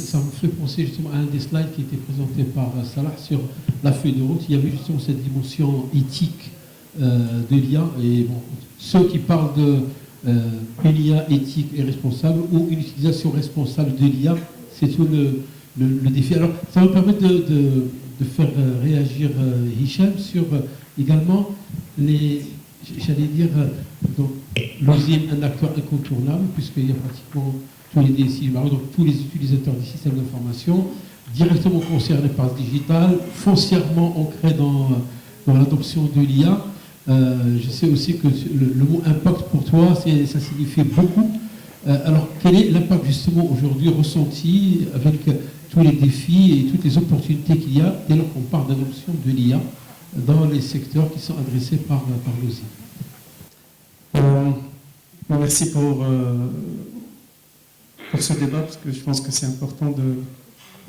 ça me fait penser justement à un des slides qui était présenté par Salah sur la feuille de route. Il y avait justement cette dimension éthique de l'IA. Et bon, ceux qui parlent une IA éthique et responsable ou une utilisation responsable de l'IA, c'est tout le défi. Alors, ça me permet de faire réagir Hicham sur également j'allais dire, donc, l'OSINT, un acteur incontournable, puisqu'il y a pratiquement tous les DSI, donc tous les utilisateurs des systèmes d'information, directement concernés par le digital, foncièrement ancrés dans l'adoption de l'IA. Je sais aussi que le mot impact pour toi, ça signifie beaucoup. Alors, quel est l'impact justement aujourd'hui ressenti avec tous les défis et toutes les opportunités qu'il y a dès lors qu'on parle d'adoption de l'IA dans les secteurs qui sont adressés par l'OSINT? Merci pour ce débat, parce que je pense que c'est important de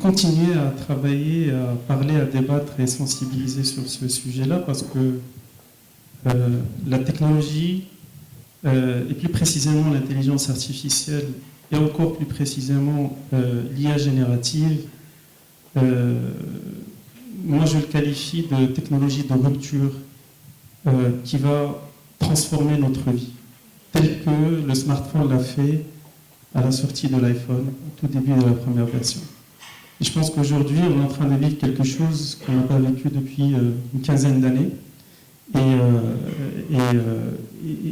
continuer à travailler, à parler, à débattre et sensibiliser sur ce sujet-là, parce que la technologie, et plus précisément l'intelligence artificielle, et encore plus précisément l'IA générative, moi je le qualifie de technologie de rupture qui va transformer notre vie, tel que le smartphone l'a fait à la sortie de l'iPhone, au tout début de la première version. Et je pense qu'aujourd'hui, on est en train de vivre quelque chose qu'on n'a pas vécu depuis une quinzaine d'années.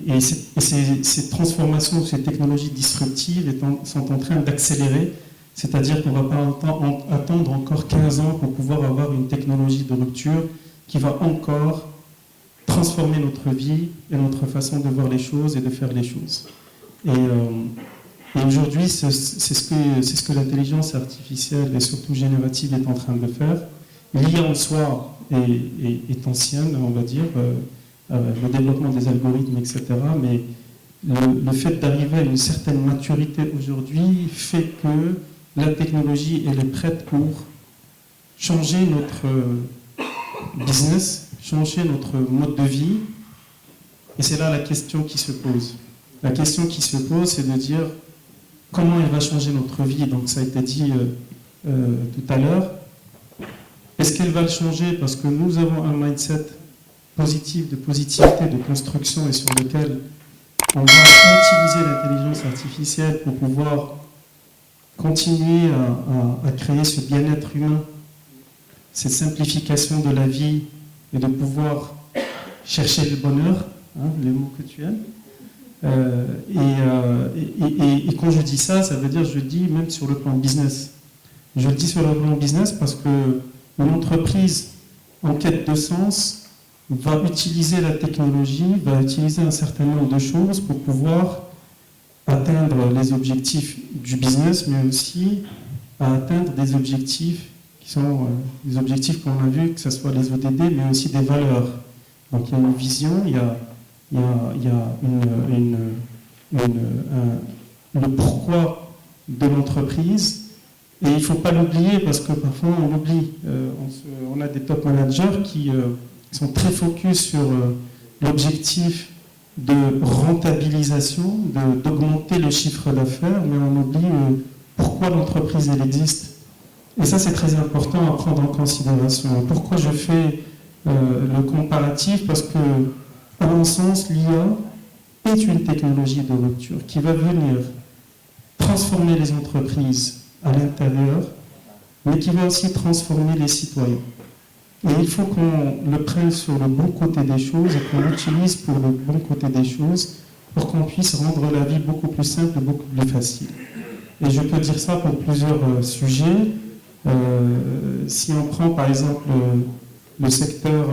Et ces transformations, ces technologies disruptives sont en train d'accélérer, c'est-à-dire qu'on ne va pas attendre encore 15 ans pour pouvoir avoir une technologie de rupture qui va encore transformer notre vie et notre façon de voir les choses et de faire les choses. Et aujourd'hui, c'est ce que l'intelligence artificielle et surtout générative est en train de faire. L'IA en soi est ancienne, on va dire, le développement des algorithmes, etc. Mais le fait d'arriver à une certaine maturité aujourd'hui fait que la technologie, elle est prête pour changer notre business, changer notre mode de vie. Et c'est là la question qui se pose. La question qui se pose, c'est de dire comment elle va changer notre vie. Donc ça a été dit tout à l'heure. Est-ce qu'elle va le changer parce que nous avons un mindset positif, de positivité, de construction et sur lequel on va utiliser l'intelligence artificielle pour pouvoir continuer à créer ce bien-être humain, cette simplification de la vie et de pouvoir chercher le bonheur, hein, les mots que tu aimes. Et quand je dis ça, ça veut dire, je le dis même sur le plan business. Je le dis sur le plan business parce que une entreprise en quête de sens va utiliser la technologie, va utiliser un certain nombre de choses pour pouvoir atteindre les objectifs du business, mais aussi à atteindre des objectifs qui sont des objectifs qu'on a vus, que ce soit les ODD, mais aussi des valeurs. Donc il y a une vision, il y a le pourquoi de l'entreprise. Et il ne faut pas l'oublier parce que parfois on l'oublie. On a des top managers qui sont très focus sur l'objectif de rentabilisation, d'augmenter le chiffre d'affaires, mais on oublie pourquoi l'entreprise elle existe. Et ça c'est très important à prendre en considération. Pourquoi je fais le comparatif? Parce que, à mon sens, l'IA est une technologie de rupture qui va venir transformer les entreprises à l'intérieur, mais qui va aussi transformer les citoyens. Et il faut qu'on le prenne sur le bon côté des choses et qu'on l'utilise pour le bon côté des choses pour qu'on puisse rendre la vie beaucoup plus simple et beaucoup plus facile. Et je peux dire ça pour plusieurs sujets. Si on prend par exemple le secteur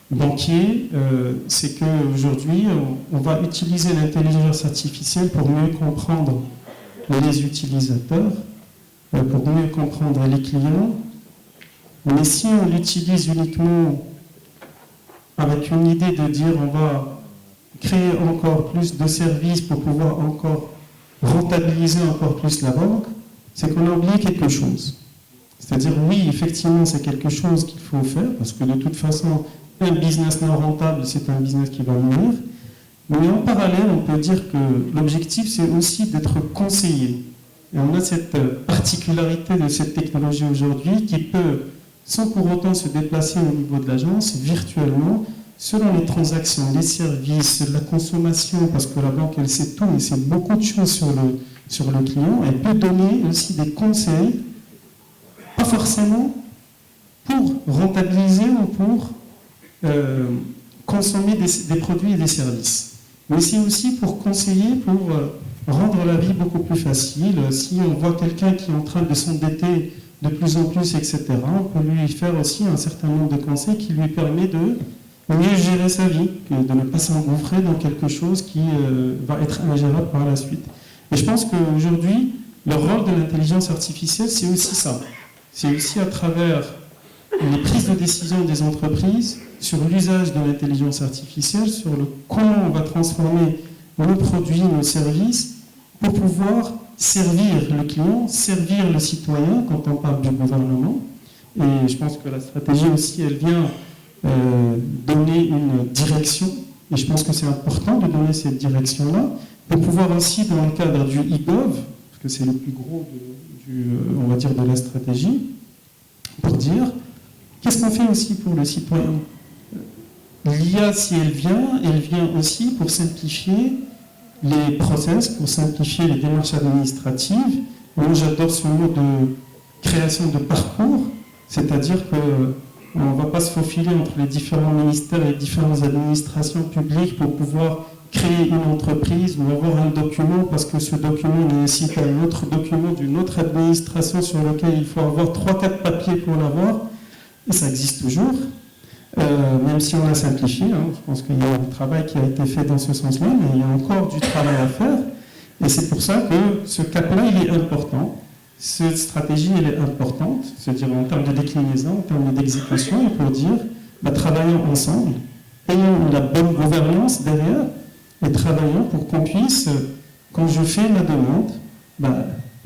banquier, c'est qu'aujourd'hui, on va utiliser l'intelligence artificielle pour mieux comprendre les utilisateurs, pour mieux comprendre les clients. Mais si on l'utilise uniquement avec une idée de dire on va créer encore plus de services pour pouvoir encore rentabiliser encore plus la banque, c'est qu'on a oublié quelque chose. C'est-à-dire, oui, effectivement, c'est quelque chose qu'il faut faire, parce que de toute façon, un business non rentable, c'est un business qui va mourir. Mais en parallèle, on peut dire que l'objectif, c'est aussi d'être conseillé. Et on a cette particularité de cette technologie aujourd'hui qui peut, sans pour autant se déplacer au niveau de l'agence, virtuellement, selon les transactions, les services, la consommation, parce que la banque, elle sait tout et sait beaucoup de choses sur le client, elle peut donner aussi des conseils, pas forcément pour rentabiliser ou pour consommer des produits et des services, mais c'est aussi pour conseiller, pour rendre la vie beaucoup plus facile. Si on voit quelqu'un qui est en train de s'endetter de plus en plus, etc., on peut lui faire aussi un certain nombre de conseils qui lui permet de mieux gérer sa vie, de ne pas s'engouffrer dans quelque chose qui va être ingérable par la suite. Et je pense qu'aujourd'hui, le rôle de l'intelligence artificielle, c'est aussi ça. C'est aussi à travers les prises de décision des entreprises sur l'usage de l'intelligence artificielle, sur comment on va transformer nos produits, nos services, pour pouvoir servir le client, servir le citoyen quand on parle du gouvernement. Et je pense que la stratégie aussi, elle vient donner une direction, et je pense que c'est important de donner cette direction-là, pour pouvoir aussi, dans le cadre du e-gov, parce que c'est le plus gros on va dire, de la stratégie, pour dire qu'est-ce qu'on fait aussi pour le citoyen. L'IA, si elle vient aussi pour simplifier les process, pour simplifier les démarches administratives. Moi, j'adore ce mot de création de parcours, c'est-à-dire qu'on ne va pas se faufiler entre les différents ministères et les différentes administrations publiques pour pouvoir créer une entreprise ou avoir un document parce que ce document nécessite un autre document d'une autre administration sur lequel il faut avoir 3-4 papiers pour l'avoir, et ça existe toujours. Même si on a simplifié, je pense qu'il y a un travail qui a été fait dans ce sens-là, mais il y a encore du travail à faire. Et c'est pour ça que ce cap-là, il est important. Cette stratégie, elle est importante, c'est-à-dire en termes de déclinaison, en termes d'exécution, et pour dire, travaillons ensemble, ayons la bonne gouvernance derrière, et travaillons pour qu'on puisse, quand je fais ma demande,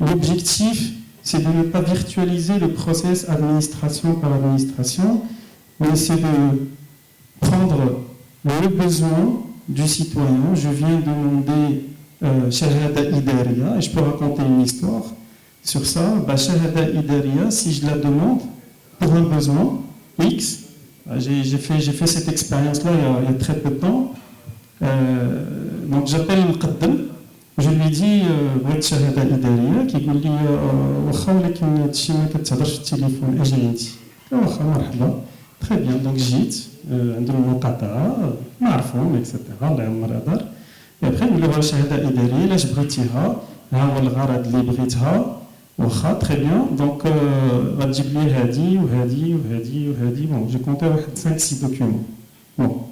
l'objectif, c'est de ne pas virtualiser le process administration par administration, mais c'est de prendre le besoin du citoyen. Je viens demander Shahada Idariya, et je peux raconter une histoire sur ça. Shahada Idariya, si je la demande pour un besoin X, j'ai fait cette expérience-là il y a très peu de temps. Donc j'appelle le Muqaddam, je lui dis بغيت شهادة إدارية كيقول لي واخا ولكن هادشي ما كتهضرش في التليفون اجي انت واخا مرحبا تري بيان دونك جيت عندهم المقاطعة معرفون اكسيتيرا الله يعمر دار اي ابخي نقول له شهادة إدارية علاش بغيتيها ها هو الغرض اللي بغيتها واخا تري بيان دونك غتجيب لي هادي وهادي وهادي وهادي بون جي كونتي واحد 5-6 دوكيومون بون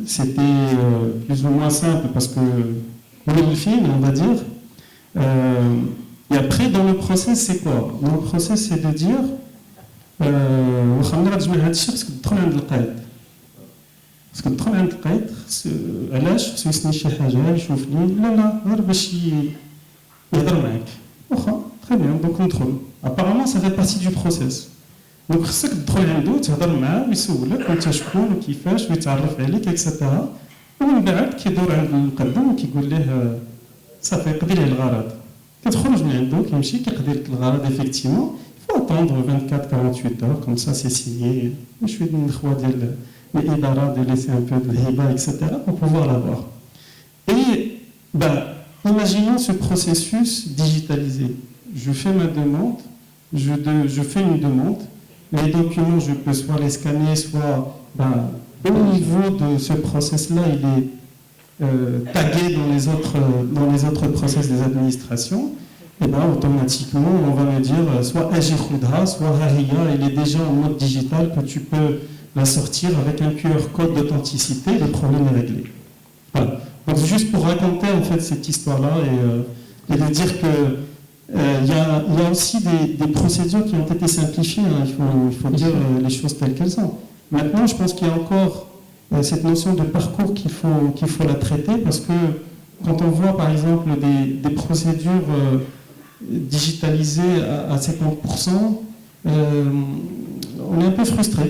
c'était plus ou moins simple parce que le film, on va dire. Et après, dans le process, c'est quoi? Dans le process, c'est de dire وخلينا نجمع هذا الشيء خصك تدخل عند القائد. خصك تدخل عند القائد علاش خصو يسني شي حاجة يشوفني لا غير باش يهضر معاك. واخا très bien donc ندخل. Apparemment, ça fait partie du process. دونك خصك تدخل عنده تهضر معاه ويسولك انت شكون وكيفاش ويتعرف عليك اكسيتيرا ومن بعد كيدور عند المقدم وكيقول ليه صافي قضي ليه الغرض كتخرج من عنده كيمشي كيقضي لك الغرض effectivement il faut attendre 24-48 heures comme ça c'est signé شويه من الخوا ديال الاداره de laisser un peu de hiba etc pour pouvoir l'avoir et imaginons ce processus digitalisé je fais ma demande je fais une demande. Les documents, je peux soit les scanner, soit au niveau de ce process-là, il est tagué dans les autres process des administrations. Et automatiquement, on va me dire soit Agi Khoudha, soit Hariya, il est déjà en mode digital que tu peux la sortir avec un QR code d'authenticité, le problème est réglé. Voilà. Donc juste pour raconter en fait cette histoire-là et de dire que il y a aussi des procédures qui ont été simplifiées, il faut dire les choses telles qu'elles sont. Maintenant, je pense qu'il y a encore cette notion de parcours qu'il faut la traiter, parce que quand on voit par exemple des procédures digitalisées à 70%, on est un peu frustré.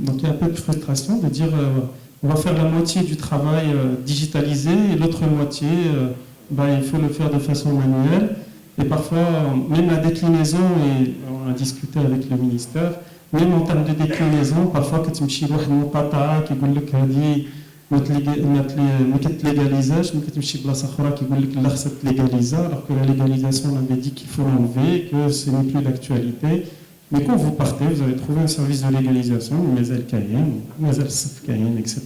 Donc il y a un peu de frustration de dire on va faire la moitié du travail digitalisé et l'autre moitié, il faut le faire de façon manuelle. Et parfois, même la déclinaison, et on a discuté avec le ministère, même en termes de déclinaison, parfois quand tu me dis واحد المقاطعة كيقول لك هذه ما كتليغاليزاش، ملي كتمشي بلاصة أخرى كيقول لك لا خصها تليغاليزا، alors que la légalisation on avait dit qu'il faut l'enlever, que ce n'est plus l'actualité. Mais quand vous partez, vous allez trouver un service de légalisation, مازال كاين، مازال الصف كاين, etc.